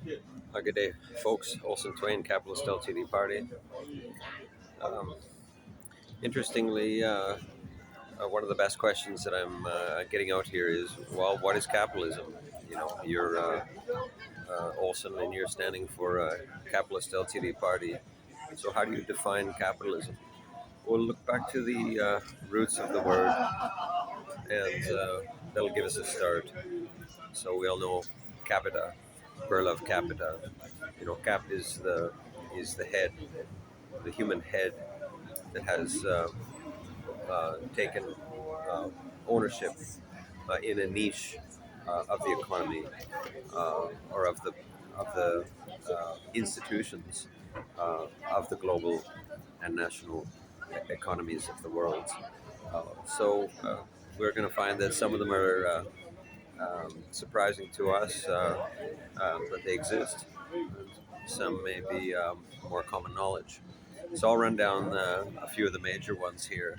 Good day, folks. Olson Twain, Capitalist LTD Party. Um, interestingly, one of the best questions that I'm getting out here is, well, what is capitalism? You're Olson, and you're standing for Capitalist LTD Party. So, how do you define capitalism? We'll look back to the roots of the word, and that'll give us a start. So, we all know capita, per of capita. Cap is the head, the human head that has taken uh, ownership in a niche of the economy or of the institutions of the global and national economies of the world. So we're going to find that some of them are surprising to us, but they exist. Some may be more common knowledge. So I'll run down a few of the major ones here,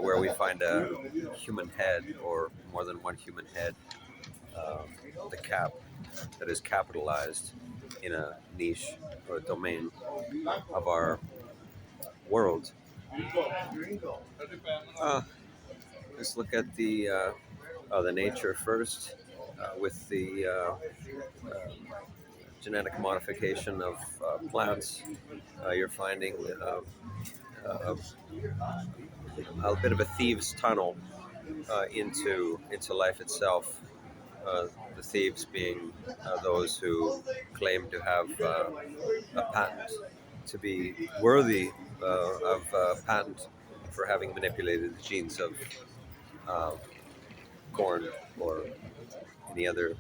where we find a human head or more than one human head, uh, the cap that is capitalized in a niche or a domain of our world. Uh, let's look at the nature first, with the genetic modification of plants. You're finding uh, a bit of a thieves' tunnel into life itself. The thieves being those who claim to have a patent, to be worthy of patent for having manipulated the genes of uh, corn or any other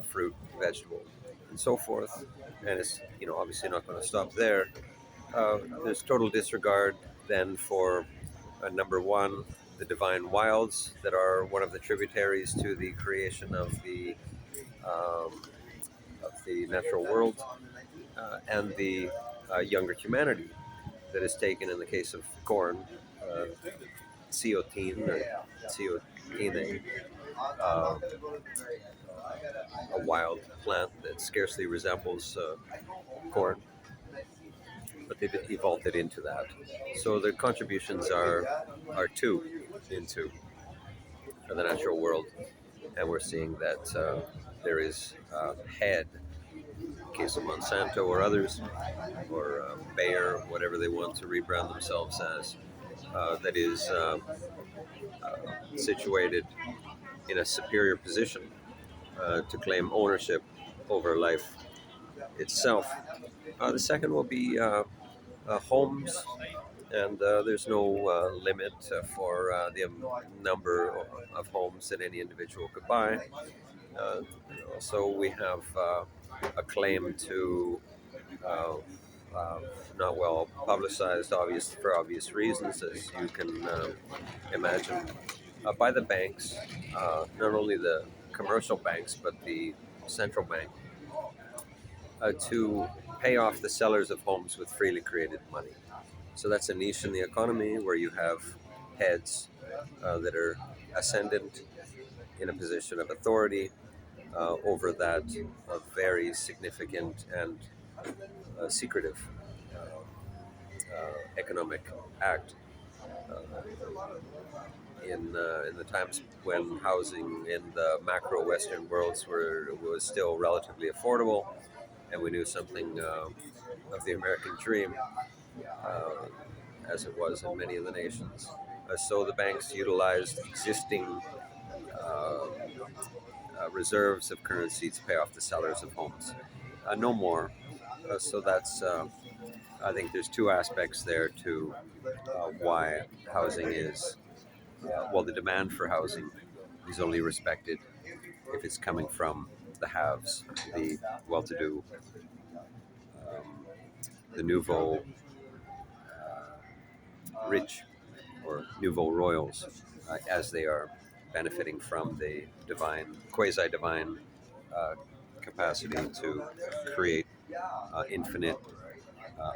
fruit, vegetable, and so forth. And it's obviously not going to stop there. There's total disregard then for number one, the divine wilds that are one of the tributaries to the creation um, of the natural world, and the younger humanity that is taken in the case of corn, uh, ceotine or ceotine, uh, a wild plant that scarcely resembles corn, but they've evolved it into that. So their contributions are two into the natural world, and we're seeing that there is head, in the case of Monsanto or others, or Bayer, whatever they want to rebrand themselves as, that is situated in a superior position to claim ownership over life itself. The second will be homes, and there's no limit for the number of homes that any individual could buy. So we have a claim to uh, uh, not well publicized, obvious for obvious reasons, as you can imagine, by the banks, not only the commercial banks but the central bank, to pay off the sellers of homes with freely created money. So that's a niche in the economy where you have heads that are ascendant in a position of authority over that very significant and secretive economic act. In the times when housing in the macro Western worlds was still relatively affordable, and we knew something of the American dream, uh, as it was in many of the nations. So the banks utilized existing reserves of currency to pay off the sellers of homes. No more. So that's I think there's two aspects there to why housing is, well, the demand for housing is only respected if it's coming from the haves, the well-to-do, um, the nouveau rich, or nouveau royals, as they are benefiting from the divine, quasi-divine uh, capacity to create infinite,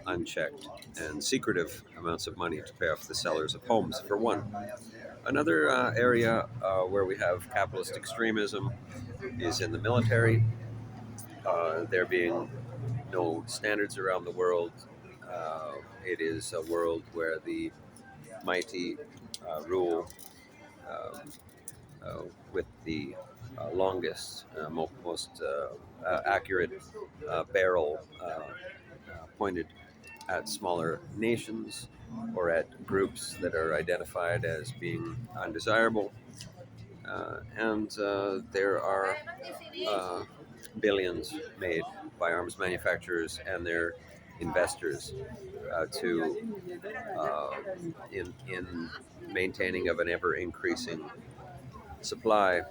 unchecked, and secretive amounts of money to pay off the sellers of homes, for one. Another area where we have capitalist extremism is in the military. there being no standards around the world. It is a world where the mighty rule um, uh, with the longest, most accurate barrel pointed at smaller nations or at groups that are identified as being undesirable. And there are uh, billions made by arms manufacturers and their investors to in maintaining of an ever increasing supply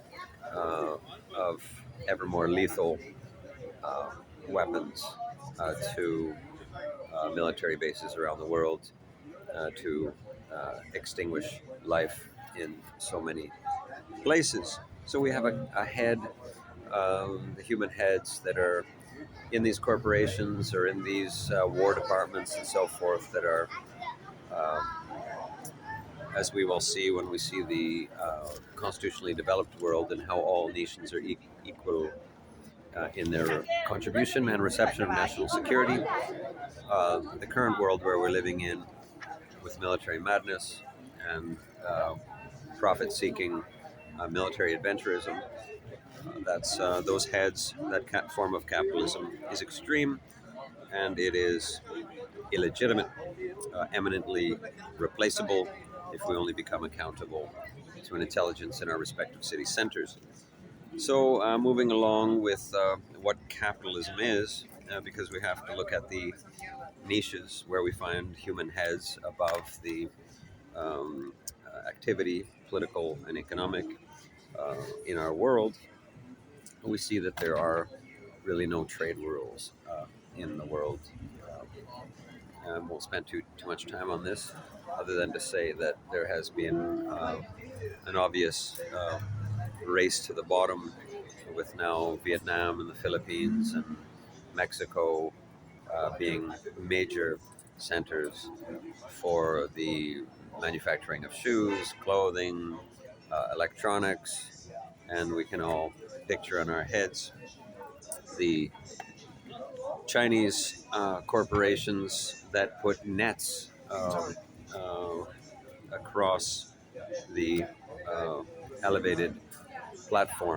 uh, of ever more lethal uh, weapons to military bases around the world to extinguish life in so many places. So we have a head, the human heads that are in these corporations or in these war departments and so forth that are, um, as we will see when we see the constitutionally developed world and how all nations are equal in their contribution and reception of national security. The current world where we're living in, with military madness and profit-seeking military adventurism, that's those heads. That form of capitalism is extreme, and it is illegitimate, eminently replaceable if we only become accountable to an intelligence in our respective city centers. So, moving along with what capitalism is, because we have to look at the niches where we find human heads above the activity, political and economic, in our world, we see that there are really no trade rules in the world. I won't spend too much time on this, other than to say that there has been an obvious race to the bottom, with now Vietnam and the Philippines and Mexico being major centers for the manufacturing of shoes, clothing, electronics, and we can all picture in our heads the Chinese corporations that put nets uh, across the uh, elevated platform